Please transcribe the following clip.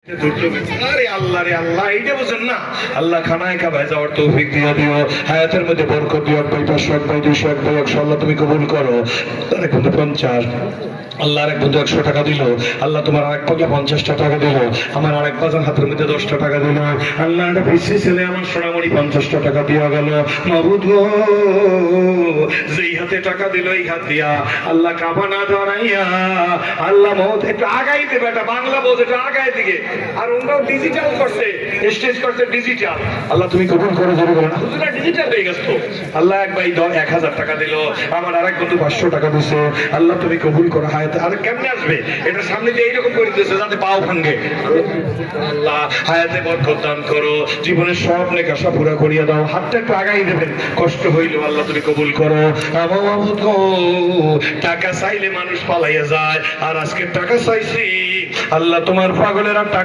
আরে আল্লাহ রে আল্লাহ, এইটা বুঝেন না? আল্লাহ খানায় খাবায় যাওয়ার তৌফিক দিয়ে দিও, হায়াতের মধ্যে বরকত দিও। 500 200 100 আল্লাহ তুমি কবুল করো। তার এখন 50, আল্লাহর এক বন্ধু 100 টাকা দিল, আল্লাহ তোমার আরেক পাগলা 50টা টাকা দিল, আমার আরেক বাজার হাতের মধ্যে 10টা টাকা দিল, আল্লাহ একটা পিসি ছেলে আমার সোনামণি 50টা টাকা দিয়ে গেল। মাবুদ গো, যেই হাতে টাকা দিল এই হাত দিয়া আল্লাহ কাবা না ধরাইয়া আল্লাহ মত একটু আগাই দেবে, এটা বাংলা বোঝ, এটা আগাই দিকে। আর ওরাও ডিজিটাল করছে, স্টেজ করছে ডিজিটাল। আল্লাহ তুমি কবুল করো, জোরে বলো না। হুজুরা ডিজিটাল হয়ে গেছে তো। আল্লাহ এক ভাই 1000 টাকা দিল, আমার আরেক বন্ধু 500 টাকা দিছে, আল্লাহ তুমি কবুল করো। হায়াতে আর কেমনে আসবে? এটা সামনে দিয়ে এইরকম করে দিয়েছে যাতে পাও ভাঙে। আল্লাহ হায়াতে বরকত দান করো, জীবনের সব নেকাশা পুরা করিয়া দাও। হাতটা একটু আগাই দেবেন, কষ্ট হইলো আল্লাহ তুমি কবুল করো। মাবুদ গো, টাকা চাইলে মানুষ পালাইয়া যায়, আর আজকে টাকা চাইছি আল্লাহ তোমার পাগলেরা টাকা